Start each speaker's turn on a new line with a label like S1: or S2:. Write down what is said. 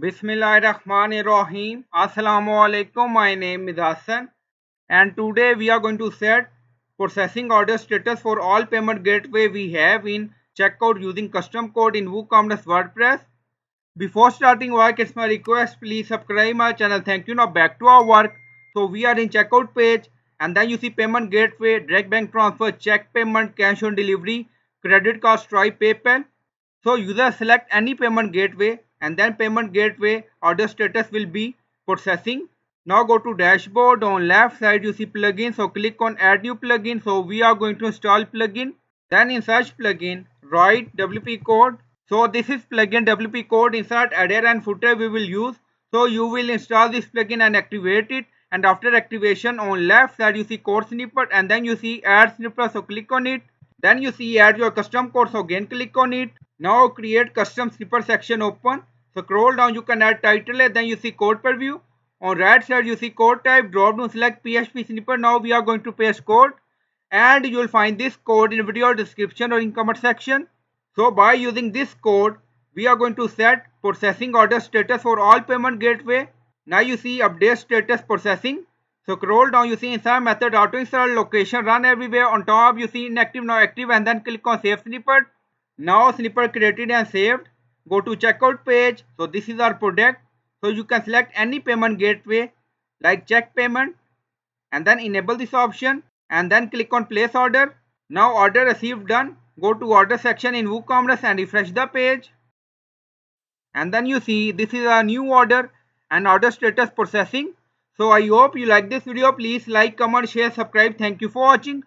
S1: Bismillahirrahmanirrahim. Assalamu alaikum. My name is Hassan, and today we are going to set processing order status for all payment gateway we have in checkout using custom code in WooCommerce WordPress. Before starting work, it's my request, please subscribe my channel. Thank you. Now back to our work. So we are in checkout page, and then you see payment gateway, direct bank transfer, check payment, cash on delivery, credit card, Stripe, PayPal. So user select any payment gateway, and then payment gateway order status will be processing. Now go to dashboard. On left side you see plugin, so click on add new plugin. So we are going to install plugin. Then in search plugin, write WP code. So this is plugin WP code. Insert header and footer we will use. So you will install this plugin and activate it, and after activation on left side you see code snippet, and then you see add snippet, so click on it. Then you see add your custom code, so again click on it. Now create custom snippet section open. So scroll down, you can add title, then you see code preview. On right side you see code type, drop down select PHP snippet. Now we are going to paste code, and you will find this code in video description or in comment section. So by using this code we are going to set processing order status for all payment gateway. Now you see update status processing. So scroll down, you see insert method, auto install, location, run everywhere. On top you see inactive, now active, and then click on save snippet. Now snippet created and saved. Go to checkout page. So this is our product. So you can select any payment gateway like check payment, and then enable this option, and then click on place order. Now order received done. Go to order section in WooCommerce and refresh the page. And then you see this is a new order and order status processing. So I hope you like this video. Please like, comment, share, subscribe. Thank you for watching.